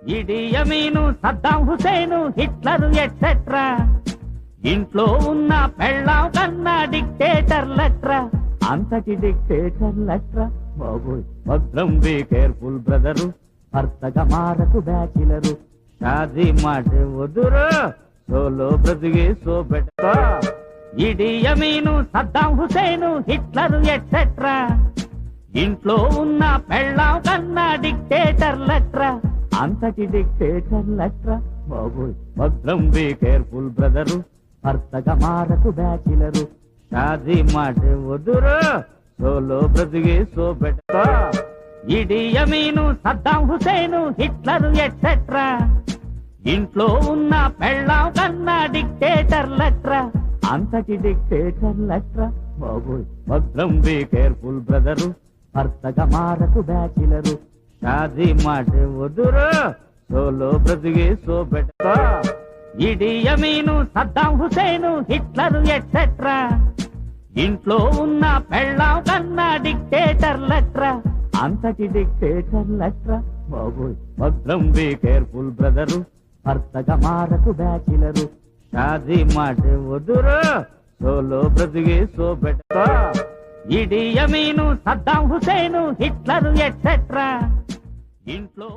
ఇడి యమీను Saddam Hussain Hitler etcetera ఇంట్లో ఉన్న పెళ్ళాం కన్నా డిక్టేటర్లట్రా అంతటి డిక్టేటర్లట్రా బాబోయ్ భద్రం బీ కేర్ఫుల్ బ్రదరు భర్తగా మారకు బ్యాచిలరు షాదీ మాట వదురు సోలో బ్రతికి సో బెటకా ఇడి యమీను సద్దాం హుసేను హిట్లరు ఎట్సెట్రా ఇంట్లో ఉన్న పెళ్ళాం కన్నా డిక్టేటర్లట్రా అంతటి డిక్టేటర్లట్రా బాబోయ్ భద్రం బీ కేర్ఫుల్ బ్రదరు భర్తగా మారకు బ్యాచిలరు షాదీ మాట వదురు సోలో బ్రతికి సో బెటకా ఇడి యమీను సద్దాం హుసేను హిట్లరు ఎట్సెట్రా ఇంట్లో ఉన్న పెళ్ళాం కన్నా డిక్టేటర్లట్రా అంతటి డిక్టేటర్లట్రా బాబోయ్ భద్రం బీ కేర్ఫుల్ బ్రదరు భర్తగా మారకు బ్యాచిలరు షాదీ మాట వదురు సోలో బ్రతికి సో బెటకా ఇడి యమీను సద్దాం హుసేను హిట్లరు ఎట్సెట్రా ఇంట్లో ఉన్న పెళ్ళాం కన్నా డిక్టేటర్లట్రా అంతటి డిక్టేటర్లట్రా బాబోయ్ భద్రం బీ కేర్ఫుల్ బ్రదరు భర్తగా మారకు బ్యాచిలరు షాదీ మాట వదురు సోలో బ్రతికి సో బెటకా ఇడి యమీను సద్దాం హుసేను హిట్లరు ఎట్సెట్రా ఇంట్లో